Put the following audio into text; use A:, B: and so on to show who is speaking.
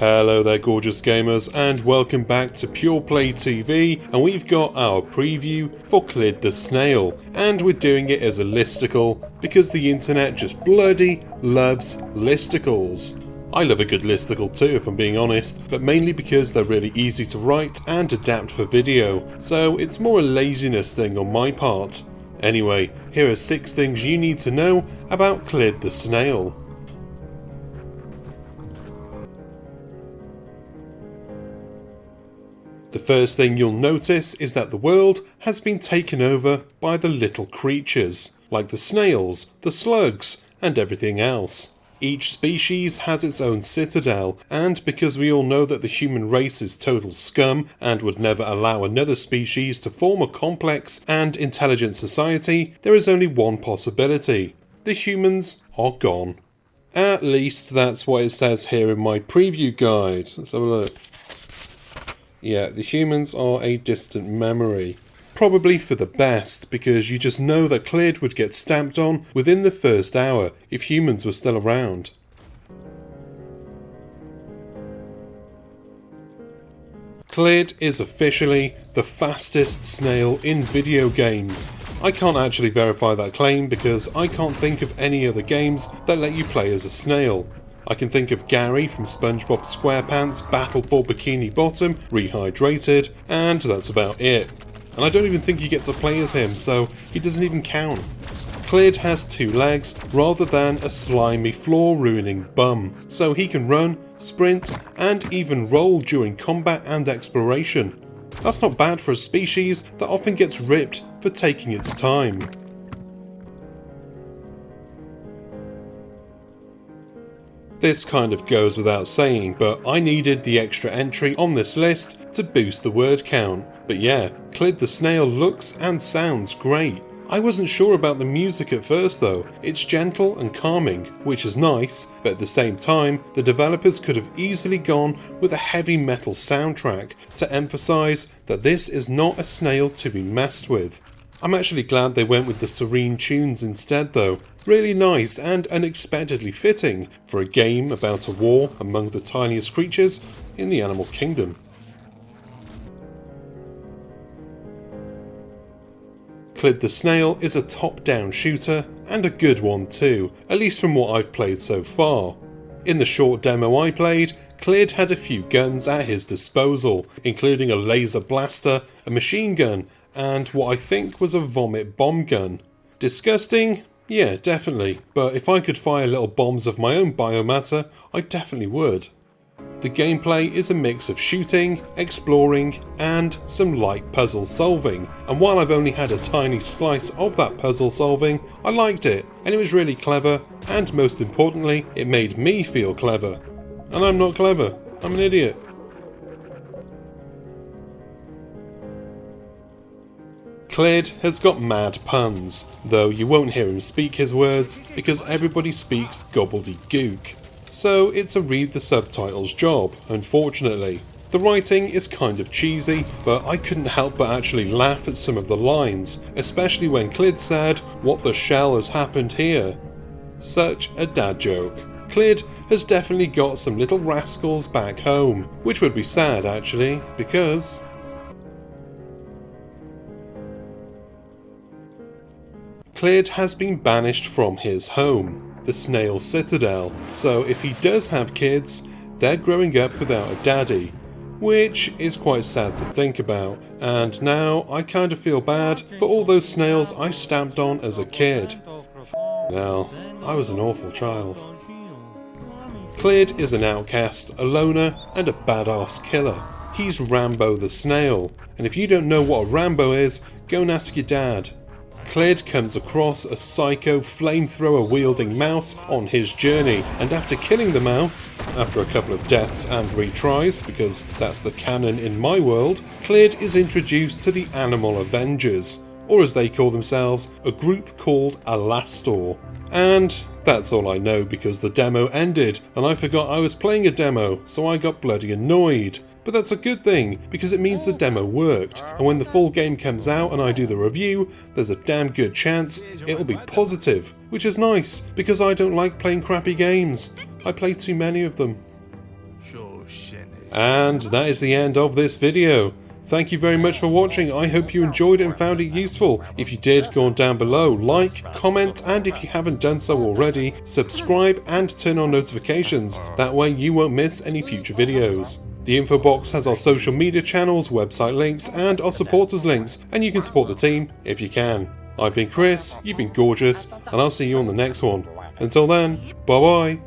A: Hello there gorgeous gamers and welcome back to Pure Play TV, and we've got our preview for Clid the Snail, and we're doing it as a listicle because the internet just bloody loves listicles. I love a good listicle too if I'm being honest, but mainly because they're really easy to write and adapt for video, so it's more a laziness thing on my part. Anyway, here are 6 things you need to know about Clid the Snail. The first thing you'll notice is that the world has been taken over by the little creatures, like the snails, the slugs, and everything else. Each species has its own citadel, and because we all know that the human race is total scum and would never allow another species to form a complex and intelligent society, there is only one possibility: the humans are gone. At least that's what it says here in my preview guide. Let's have a look. Yeah, the humans are a distant memory. Probably for the best, because you just know that Clid would get stamped on within the first hour if humans were still around. Clid is officially the fastest snail in video games. I can't actually verify that claim because I can't think of any other games that let you play as a snail. I can think of Gary from SpongeBob SquarePants Battle for Bikini Bottom Rehydrated, and that's about it. And I don't even think you get to play as him, so he doesn't even count. Clid has 2 legs rather than a slimy floor-ruining bum, so he can run, sprint, and even roll during combat and exploration. That's not bad for a species that often gets ripped for taking its time. This kind of goes without saying, but I needed the extra entry on this list to boost the word count. But yeah, Clid the Snail looks and sounds great. I wasn't sure about the music at first though. It's gentle and calming, which is nice, but at the same time, the developers could have easily gone with a heavy metal soundtrack to emphasise that this is not a snail to be messed with. I'm actually glad they went with the serene tunes instead though. Really nice and unexpectedly fitting for a game about a war among the tiniest creatures in the animal kingdom. Clid the Snail is a top-down shooter, and a good one too, at least from what I've played so far. In the short demo I played, Clid had a few guns at his disposal, including a laser blaster, a machine gun, and what I think was a vomit bomb gun. Disgusting? Yeah, definitely, but if I could fire little bombs of my own biomatter, I definitely would. The gameplay is a mix of shooting, exploring, and some light puzzle solving, and while I've only had a tiny slice of that puzzle solving, I liked it, and it was really clever, and most importantly, it made me feel clever. And I'm not clever, I'm an idiot. Clid has got mad puns, though you won't hear him speak his words because everybody speaks gobbledygook. So it's a read the subtitles job, unfortunately. The writing is kind of cheesy, but I couldn't help but actually laugh at some of the lines, especially when Clid said, "What the shell has happened here?" Such a dad joke. Clid has definitely got some little rascals back home, which would be sad actually, because Clid has been banished from his home, the Snail Citadel, so if he does have kids, they're growing up without a daddy, which is quite sad to think about, and now I kind of feel bad for all those snails I stamped on as a kid. Hell, I was an awful child. Clid is an outcast, a loner, and a badass killer. He's Rambo the Snail, and if you don't know what a Rambo is, go and ask your dad. Clid comes across a psycho flamethrower-wielding mouse on his journey, and after killing the mouse, after a couple of deaths and retries, because that's the canon in my world, Clid is introduced to the Animal Avengers, or as they call themselves, a group called Alastor. And that's all I know because the demo ended, and I forgot I was playing a demo, so I got bloody annoyed. But that's a good thing, because it means the demo worked, and when the full game comes out and I do the review, there's a damn good chance it'll be positive, which is nice, because I don't like playing crappy games. I play too many of them. And that is the end of this video. Thank you very much for watching. I hope you enjoyed it and found it useful. If you did, go on down below, like, comment, and if you haven't done so already, subscribe and turn on notifications. That way you won't miss any future videos. The info box has our social media channels, website links, and our supporters links, and you can support the team if you can. I've been Chris, you've been gorgeous, and I'll see you on the next one. Until then, bye bye.